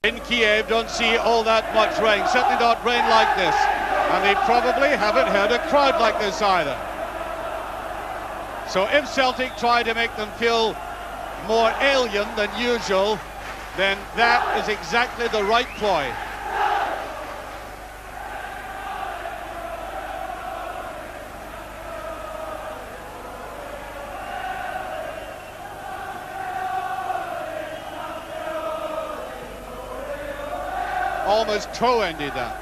In Kiev don't see all that much rain, certainly not rain like this, and they probably haven't heard a crowd like this either. So if Celtic try to make them feel more alien than usual, then that is exactly the right ploy. Almost toe-ended that.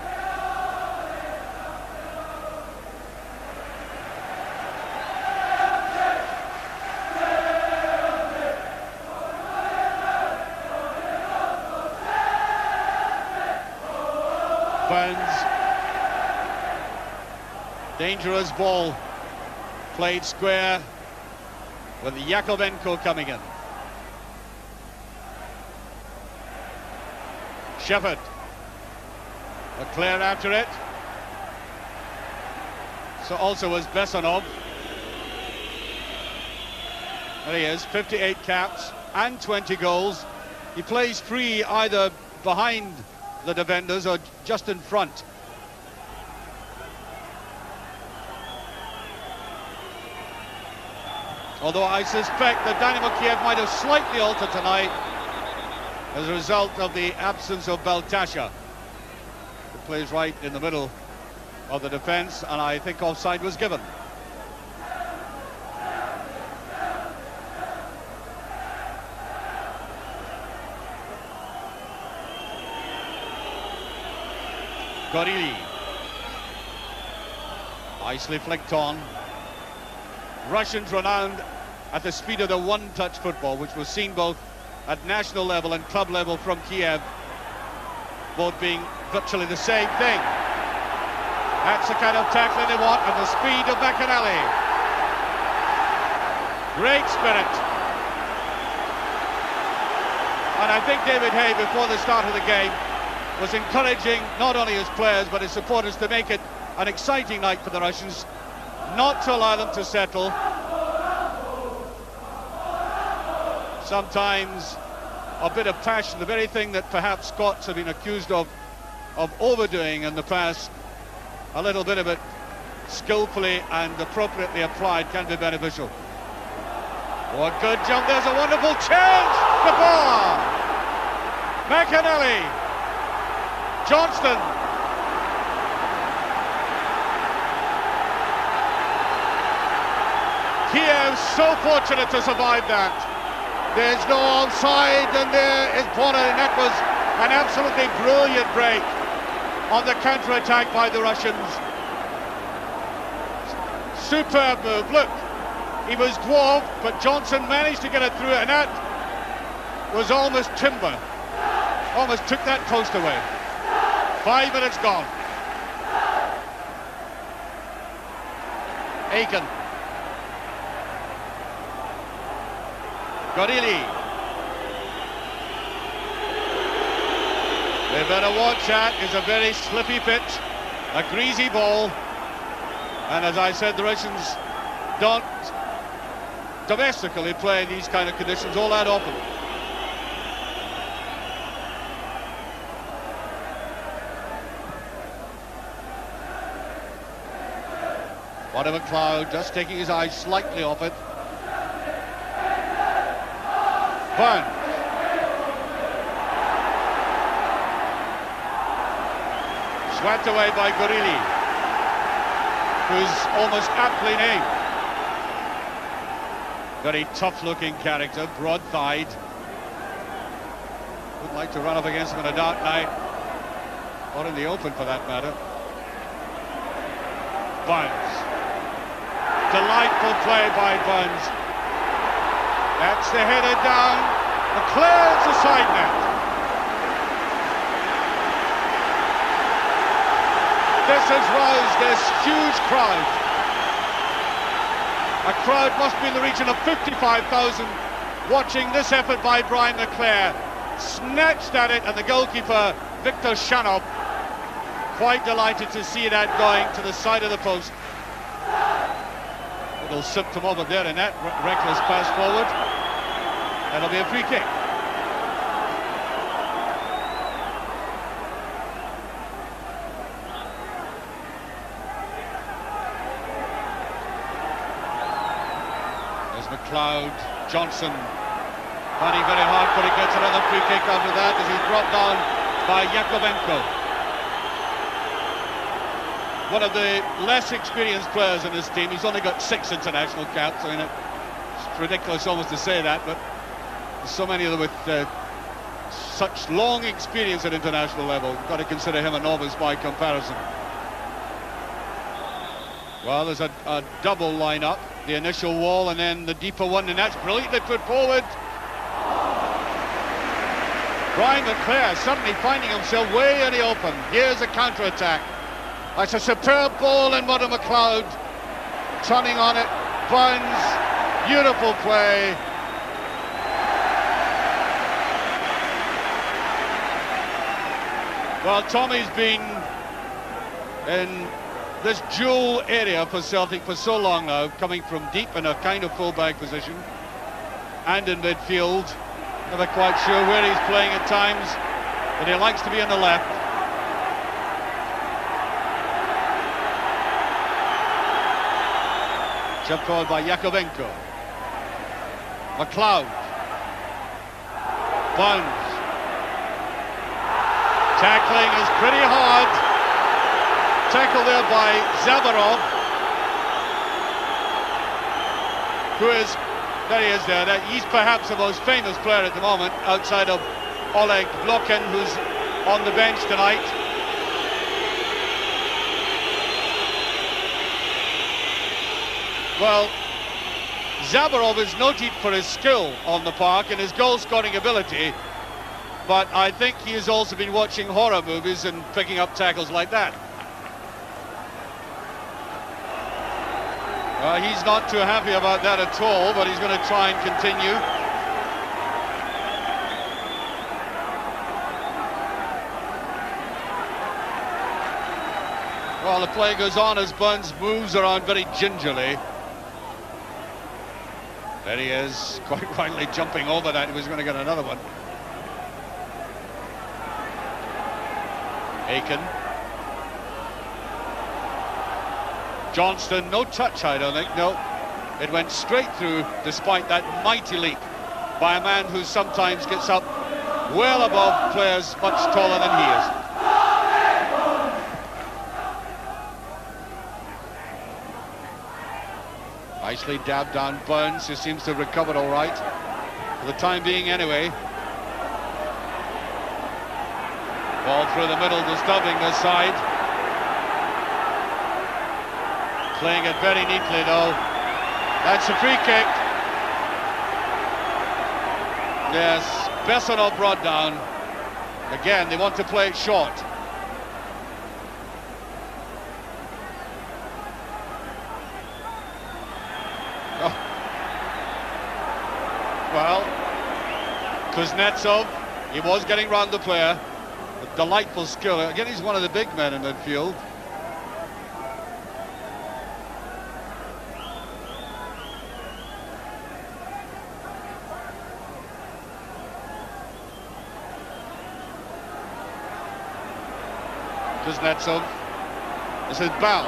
Burns. Dangerous ball. Played square with Yakovenko coming in. Shepherd. Clear after it. So also was Besonov. There he is, 58 caps and 20 goals. He plays free either behind the defenders or just in front. Although I suspect that Dynamo Kiev might have slightly altered tonight as a result of the absence of Baltasha. Plays right in the middle of the defence, and I think offside was given. Gorili. Nicely flicked on. Russians renowned at the speed of the one-touch football, which was seen both at national level and club level from Kiev, both being virtually the same thing. That's the kind of tackling they want, and the speed of McAnally. Great spirit. And I think David Hay, before the start of the game, was encouraging not only his players but his supporters to make it an exciting night for the Russians, not to allow them to settle. Sometimes a bit of passion, the very thing that perhaps Scots have been accused of overdoing in the past, a little bit of it skillfully and appropriately applied can be beneficial. What a good jump, there's a wonderful chance! The ball! McAnally! Johnston! Kiev so fortunate to survive that. There's no offside, and there is Bonner, and that was an absolutely brilliant break on the counter-attack by the Russians. Superb move. Look, he was dwarfed, but Johnson managed to get it through, and that was almost timber. Almost took that post away. 5 minutes gone. Aiken. Gorili. They better watch that. It's a very slippy pitch, a greasy ball, and as I said, the Russians don't domestically play these kind of conditions all that often. Whatever Cloud just taking his eyes slightly off it. Burns. Swept away by Gorili, who's almost aptly named. Very tough-looking character, broad-thighed. Wouldn't like to run up against him in a dark night, or in the open for that matter. Burns. Delightful play by Burns. That's the header down. McLeod's the side net. This has roused this huge crowd. A crowd must be in the region of 55,000 watching this effort by Brian Leclerc. Snatched at it, and the goalkeeper, Victor Shanov, quite delighted to see that going to the side of the post. Little symptom of it there in that reckless pass forward. That'll be a free kick. McLeod, Johnson finding very hard, but he gets another free kick after that as he's brought down by Yakovenko. One of the less experienced players in this team. He's only got 6 international caps. I mean, it's ridiculous almost to say that, but there's so many of them with such long experience at international level. You've got to consider him a novice by comparison. Well, there's a double line-up. The initial wall and then the deeper one, and that's brilliantly put forward. Brian McClare suddenly finding himself way in the open. Here's a counter-attack. That's a superb ball in Mother McLeod. Turning on it, Burns, beautiful play. Well, Tommy's been in this dual area for Celtic for so long now, coming from deep in a kind of full-back position and in midfield. Never quite sure where he's playing at times, but he likes to be on the left. Chip forward by Yakovenko. McLeod. Bounds. Tackling is pretty hard. Tackle there by Zabarov, who is, there he is there, he's perhaps the most famous player at the moment, outside of Oleg Blokin, who's on the bench tonight. Well, Zabarov is noted for his skill on the park and his goal-scoring ability, but I think he has also been watching horror movies and picking up tackles like that. He's not too happy about that at all, but he's going to try and continue. Well, the play goes on as Burns moves around very gingerly. There he is, quite rightly jumping over that. He was going to get another one. Aiken. Johnston, no touch, I don't think, no. It went straight through, despite that mighty leap by a man who sometimes gets up well above players much taller than he is. Nicely dabbed down Burns, who seems to have recovered all right, for the time being anyway. Ball through the middle, disturbing this side. Playing it very neatly though. That's a free kick. Yes, Bessonov brought down. Again, they want to play it short. Oh. Well, Kuznetsov, he was getting round the player. With delightful skill. Again, he's one of the big men in midfield. Kuznetsov. This is Bell.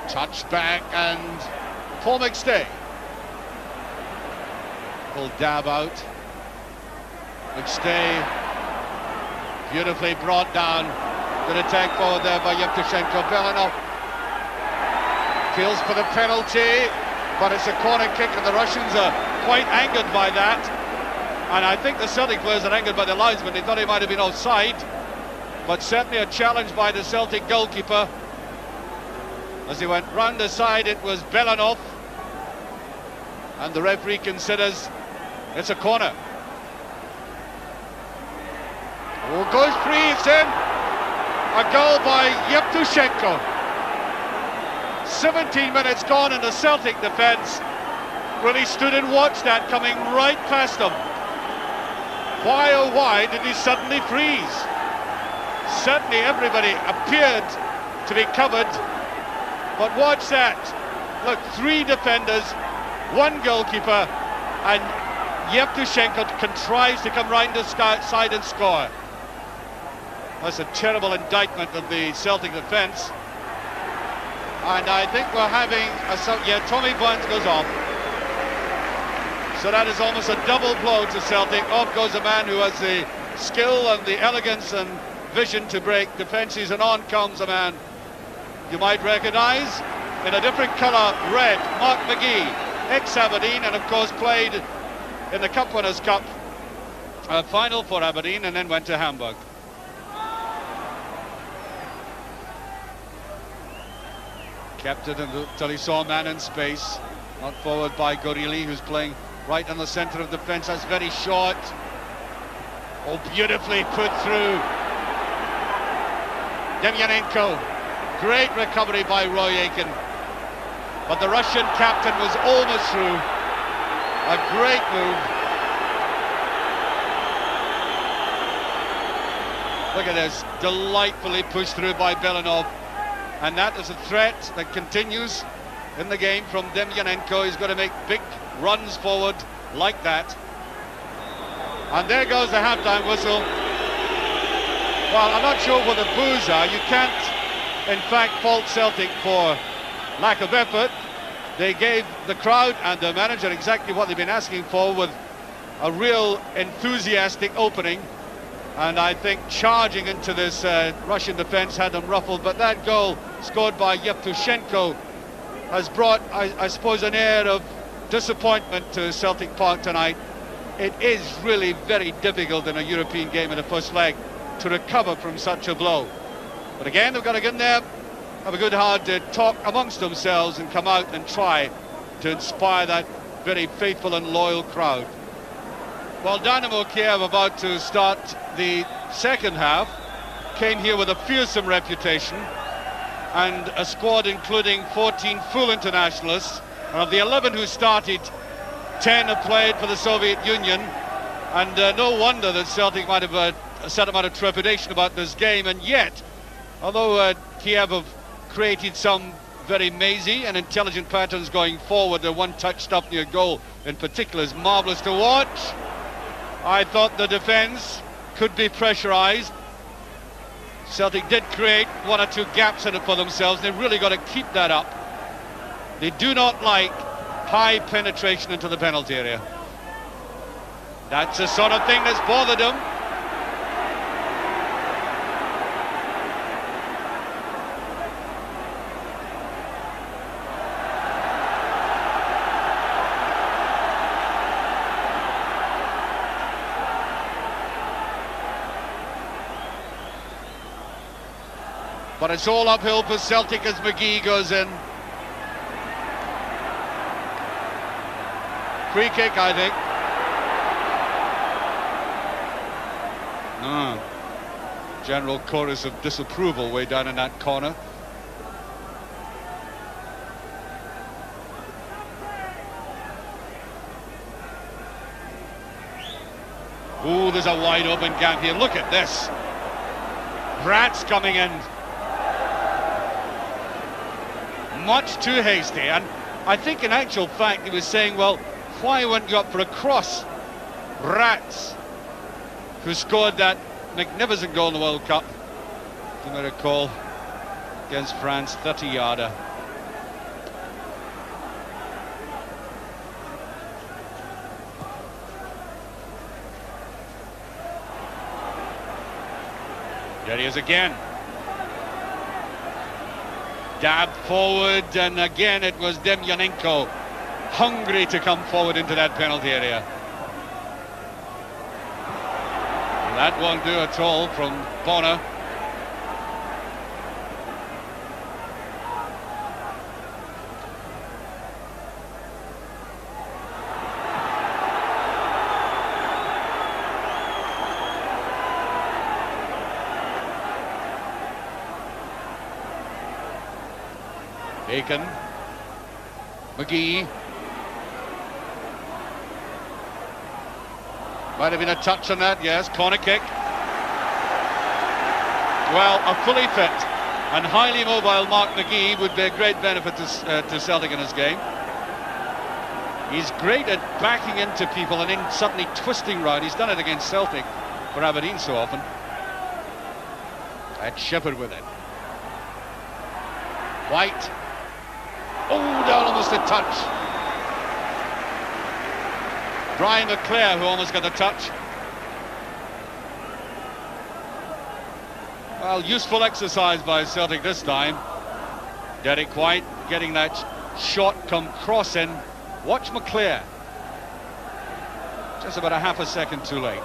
Touch back and Paul McStay. Full dab out. McStay beautifully brought down. Good attack forward there by Yevtushenko. Belanov feels for the penalty, but it's a corner kick and the Russians are quite angered by that. And I think the Celtic players are angered by the linesman. They thought he might have been offside, but certainly a challenge by the Celtic goalkeeper. As he went round the side, it was Belanov, and the referee considers it's a corner. Oh, goes free, it's in. A goal by Yevtushenko. 17 minutes gone in the Celtic defence. Really stood and watched that coming right past him. Why, oh why, did he suddenly freeze? Certainly everybody appeared to be covered. But watch that. Look, 3 defenders, 1 goalkeeper, and Yevtushenko contrives to come round the side and score. That's a terrible indictment of the Celtic defence. And I think we're having yeah, Tommy Burns goes off. So that is almost a double blow to Celtic. Off goes a man who has the skill and the elegance and vision to break defences, and on comes a man you might recognise in a different colour, red, Mark McGee, ex-Aberdeen, and of course played in the Cup Winners' Cup final for Aberdeen and then went to Hamburg. Kept it until he saw a man in space, not forward by Gorili, who's playing right in the centre of defence. That's very short. Oh, beautifully put through. Demyanenko, great recovery by Roy Aitken. But the Russian captain was almost through. A great move. Look at this, delightfully pushed through by Belanov. And that is a threat that continues in the game from Demyanenko. He's going to make big runs forward like that. And there goes the halftime whistle. Well, I'm not sure what the boos are. You can't, in fact, fault Celtic for lack of effort. They gave the crowd and the manager exactly what they've been asking for, with a real enthusiastic opening. And I think charging into this Russian defence had them ruffled. But that goal, scored by Yevtushenko, has brought, I suppose, an air of disappointment to Celtic Park tonight. It is really very difficult in a European game in the first leg to recover from such a blow. But again, they've got to get in there, have a good hard talk amongst themselves and come out and try to inspire that very faithful and loyal crowd. Well, Dynamo Kiev, about to start the second half, came here with a fearsome reputation and a squad including 14 full internationalists. And of the 11 who started, 10 have played for the Soviet Union, and no wonder that Celtic might have a certain amount of trepidation about this game. And yet, although Kiev have created some very mazy and intelligent patterns going forward, the one-touch stuff near goal in particular is marvellous to watch. I thought the defence could be pressurised. Celtic did create one or two gaps in it for themselves. They've really got to keep that up. They do not like high penetration into the penalty area. That's the sort of thing that's bothered them. But it's all uphill for Celtic as McGee goes in. Free kick, I think. General chorus of disapproval way down in that corner. Oh, there's a wide open gap here. Look at this. Bratz coming in. Much too hasty, and I think in actual fact he was saying, well, why weren't you up for a cross? Bratz, who scored that magnificent goal in the World Cup, you may recall, against France, 30-yarder. There he is again. Dab forward, and again it was Demyanenko, hungry to come forward into that penalty area. That won't do at all from Bonner. Aiken, McGee. Might have been a touch on that, yes, corner kick. Well, a fully fit and highly mobile Mark McGee would be a great benefit to Celtic in his game. He's great at backing into people and then suddenly twisting round. He's done it against Celtic for Aberdeen so often. At Shepherd with it. White. Oh, down almost a touch. Brian McClare, who almost got the touch. Well, useful exercise by Celtic this time. Derek White getting that shot come cross in. Watch McClare. Just about a half a second too late.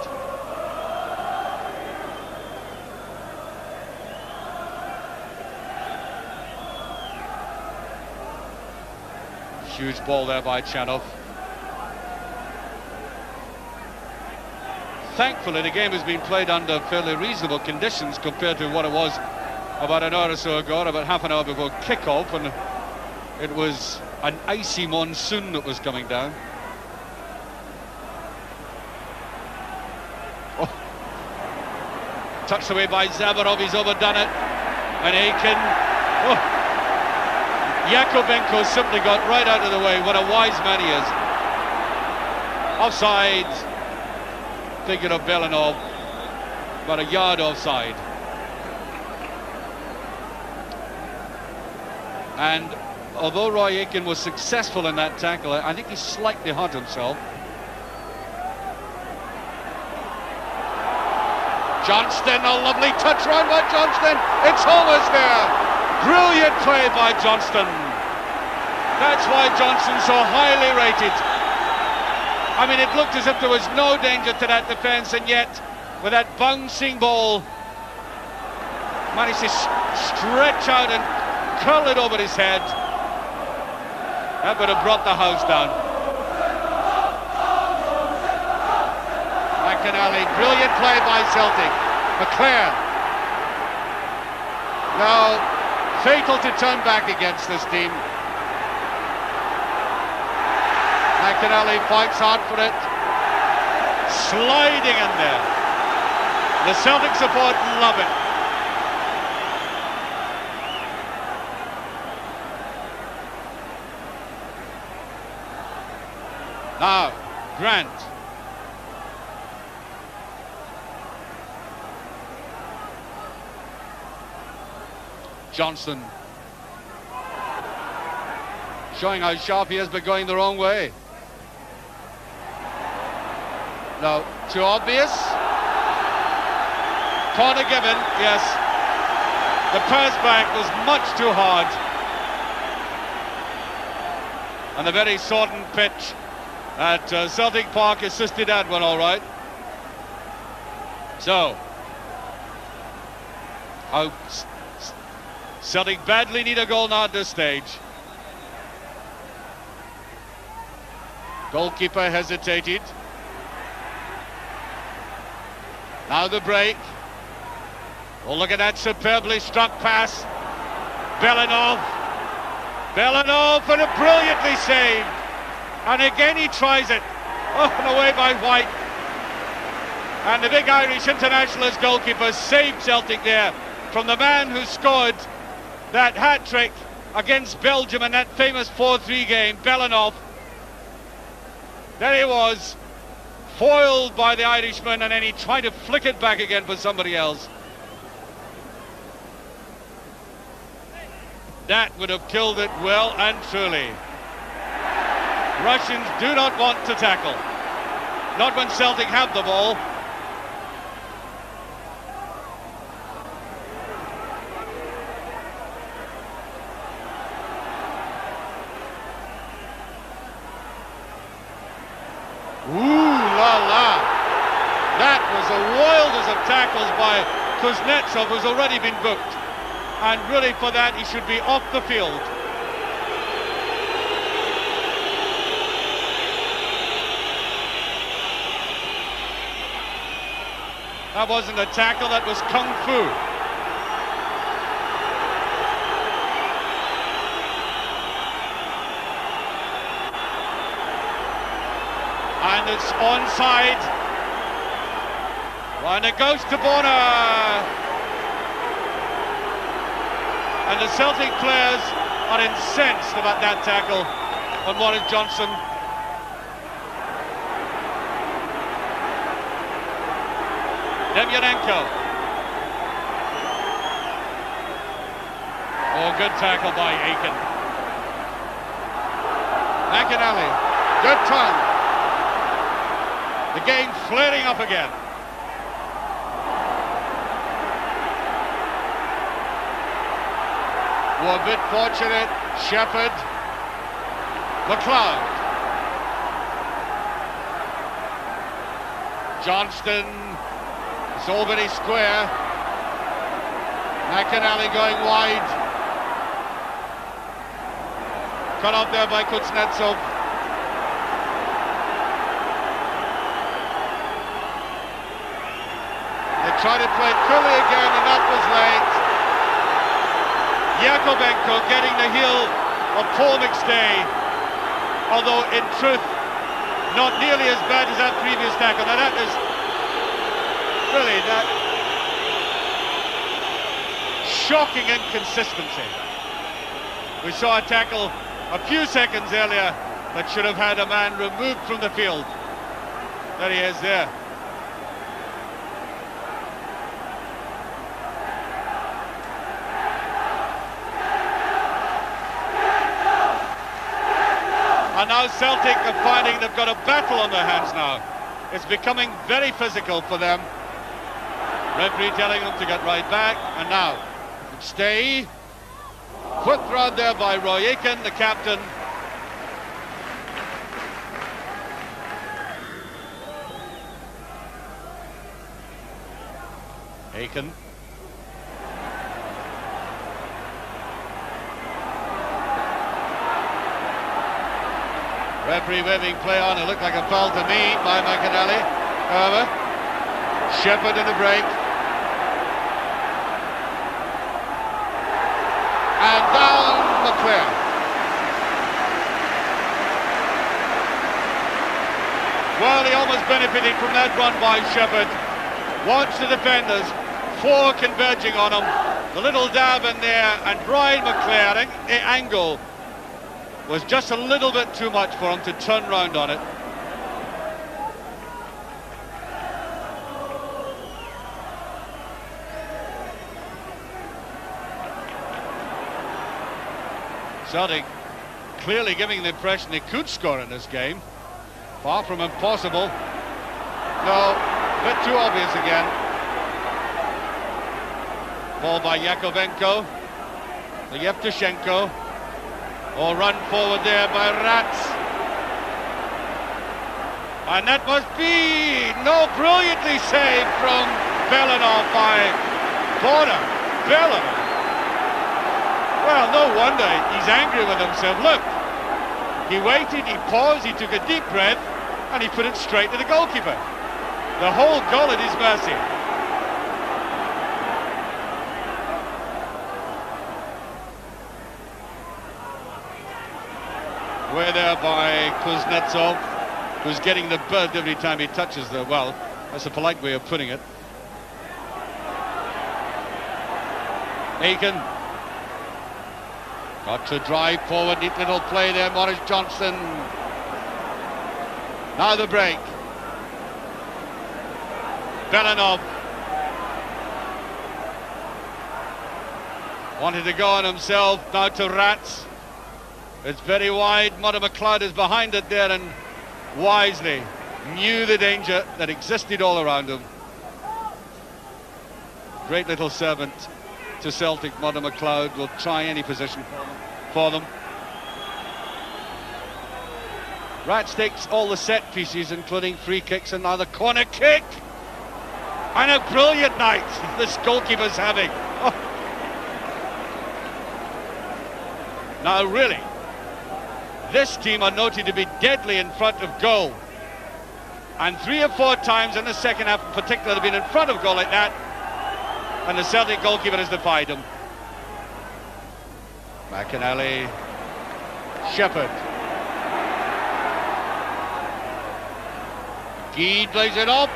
Huge ball there by Chanov. Thankfully, the game has been played under fairly reasonable conditions compared to what it was about an hour or so ago, about half an hour before kick-off, and it was an icy monsoon that was coming down. Oh. Touched away by Zabarov, he's overdone it. And Aiken. Oh. Yakovenko simply got right out of the way. What a wise man he is. Offside. Figure of Belanov. About a yard offside. And although Roy Aiken was successful in that tackle, I think he slightly hurt himself. Johnston, a lovely touch round by Johnston. It's almost there. Brilliant play by Johnston. That's why Johnston's so highly rated. I mean, it looked as if there was no danger to that defence, and yet, with that bouncing ball, managed to stretch out and curl it over his head. That would have brought the house down. McInally, brilliant play by Celtic. McClare. Now, fatal to turn back against this team. McInally fights hard for it. Sliding in there. The Celtic support love it. Now, Grant. Johnson. Showing how sharp he is, but going the wrong way. No, too obvious. Corner given, yes. The pass back was much too hard. And the very sodden pitch at Celtic Park assisted that one all right. So, how Celtic badly need a goal now at this stage. Goalkeeper hesitated. Now the break. Oh, look at that superbly struck pass. Belanov. Belanov for a brilliantly saved. And again he tries it. Oh, and away by White. And the big Irish internationalist goalkeeper saved Celtic there from the man who scored that hat-trick against Belgium in that famous 4-3 game, Belanov. There he was, foiled by the Irishman, and then he tried to flick it back again for somebody else. That would have killed it well and truly. Russians do not want to tackle. Not when Celtic have the ball. Ooh la la! That was the wildest of tackles by Kuznetsov, who's already been booked. And really for that he should be off the field. That wasn't a tackle, that was kung fu. And it's onside. And it goes to Bonner. And the Celtic players are incensed about that tackle on Warren Johnson. Demyanenko. Oh, good tackle by Aiken. McAnally, good turn. The game flaring up again. Were a bit fortunate. Shepherd, McLeod, Johnston. It's all very square. McAnally going wide. Cut off there by Kuznetsov. They tried to play Curly again, and that was late. Yakovenko getting the heel of Paul McStay, although in truth not nearly as bad as that previous tackle. Now that is really that shocking inconsistency. We saw a tackle a few seconds earlier that should have had a man removed from the field. There he is there. And now Celtic are finding they've got a battle on their hands now. It's becoming very physical for them. Referee telling them to get right back, and now stay. Put round there by Roy Aiken, the captain. Aiken. Referee waving play on. It looked like a foul to me by McAnally. However, Shepherd in the break. And down McClare. Well, he almost benefited from that run by Shepherd. Watch the defenders, four converging on him. The little dab in there, and Brian McClare, I think the angle was just a little bit too much for him to turn round on it. Celtic clearly giving the impression they could score in this game. Far from impossible. No, a bit too obvious again. Ball by Yakovenko. Yevtushenko. Or run forward there by Rats. And that must be brilliantly saved from Belanov by Border. Belanov. Well, no wonder he's angry with himself. Look, he waited, he paused, he took a deep breath, and he put it straight to the goalkeeper. The whole goal at his mercy. Way there by Kuznetsov, who's getting the bird every time he touches the, well, that's a polite way of putting it. Aiken. Got to drive forward, neat little play there, Maurice Johnson. Now the break. Belanov. Wanted to go on himself, now to Rats. It's very wide. Mother McLeod is behind it there and wisely knew the danger that existed all around him. Great little servant to Celtic. Mother McLeod will try any position for them. Rats takes all the set pieces, including free kicks, and now the corner kick. And a brilliant night this goalkeeper's having. Oh. Now really, this team are noted to be deadly in front of goal. And 3 or 4 times in the second half in particular they've been in front of goal like that. And the Celtic goalkeeper has defied him. McAnally. Shepherd. Guy plays it up.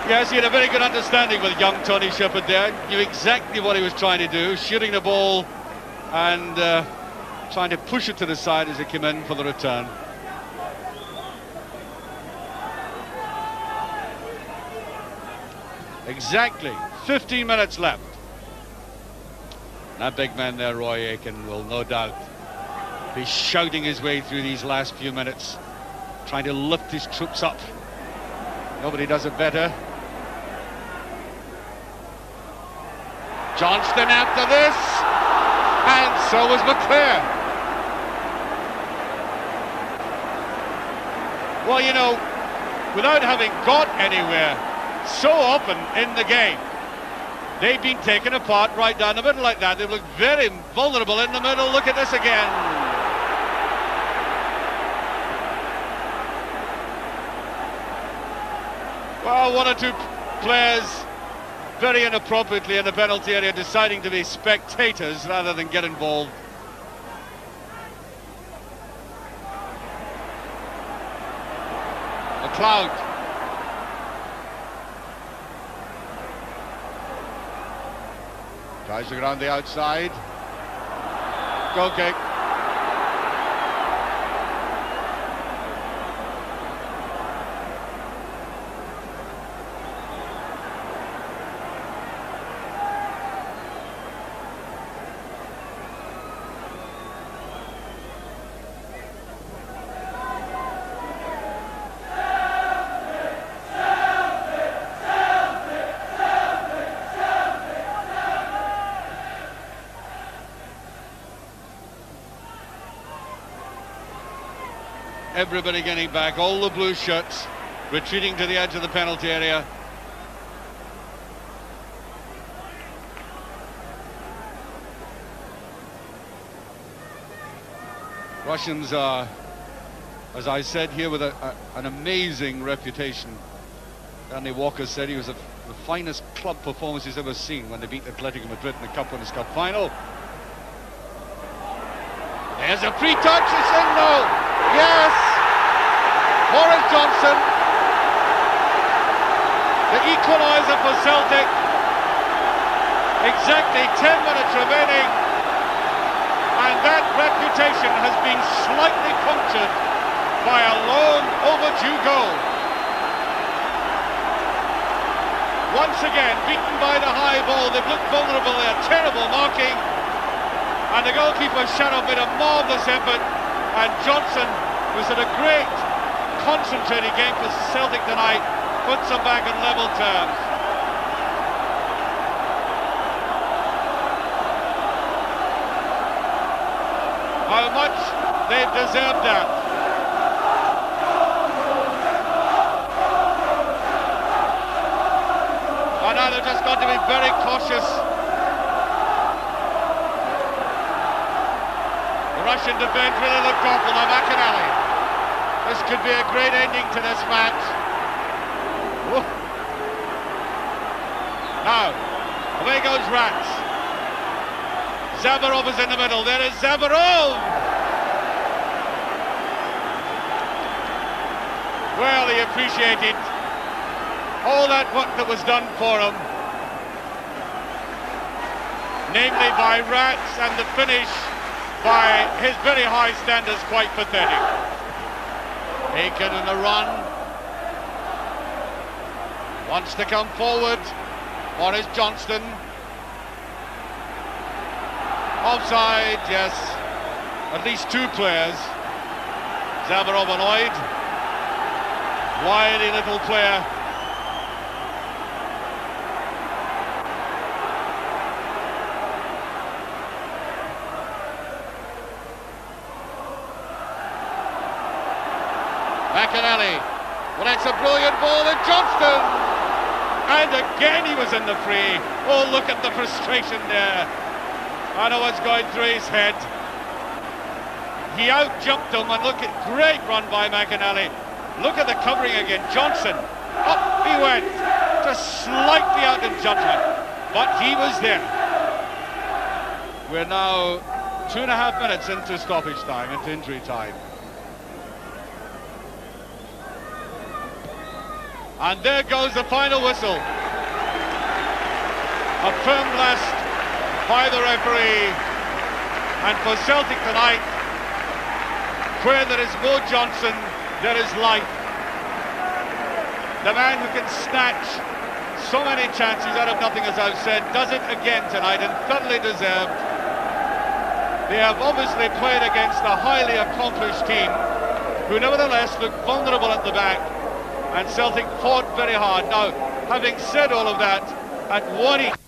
Yes, he had a very good understanding with young Tony Shepherd there. Knew exactly what he was trying to do, shooting the ball and trying to push it to the side as it came in for the return. Exactly 15 minutes left. That big man there, Roy Aiken, will no doubt He's shouting his way through these last few minutes, trying to lift his troops up. Nobody does it better. Johnston after this, and so was McClare. Well, you know, without having got anywhere, so often in the game, they've been taken apart right down the middle like that. They've looked very vulnerable in the middle. Look at this again. Well, one or two players very inappropriately in the penalty area deciding to be spectators rather than get involved. McLeod. Tries to get on the outside. Goal kick. Everybody getting back, all the blue shirts retreating to the edge of the penalty area. Russians are, as I said here, with an amazing reputation. Danny Walker said he was the finest club performance he's ever seen when they beat Atletico Madrid in the Cup Winners' Cup final. There's a free touch, it's in, no! Yes! Boris Johnson, the equaliser for Celtic. Exactly 10 minutes remaining, and that reputation has been slightly punctured by a long overdue goal. Once again, beaten by the high ball, they've looked vulnerable there, terrible marking, and the goalkeeper Shadow made a marvellous effort. And Johnson, who's had a great concentrated game for Celtic tonight, puts them back in level terms. How much they've deserved that. And now they've just got to be very cautious. Russian defence really looked awful. Now McInally. This could be a great ending to this match. Whoa. Now, away goes Rats. Zabarov is in the middle. There is Zabarov! Well, he appreciated all that work that was done for him. Namely by Rats, and the finish by his very high standards, quite pathetic. Aiken in the run. Wants to come forward. Boris Johnston. Offside, yes. At least two players. Zabarov annoyed. Wily little player. McInally, well, that's a brilliant ball, and Johnston, and again he was in the free. Oh, look at the frustration there. I know what's going through his head. He out-jumped him, and look at, great run by McInally. Look at the covering again, Johnson, up he went, just slightly out in judgment, but he was there. We're now 2.5 minutes into stoppage time, into injury time. And there goes the final whistle. A firm blast by the referee. And for Celtic tonight, where there is Mo Johnson, there is life. The man who can snatch so many chances out of nothing, as I've said, does it again tonight, and thoroughly deserved. They have obviously played against a highly accomplished team who nevertheless looked vulnerable at the back, and Celtic fought very hard. Now, having said all of that, at 1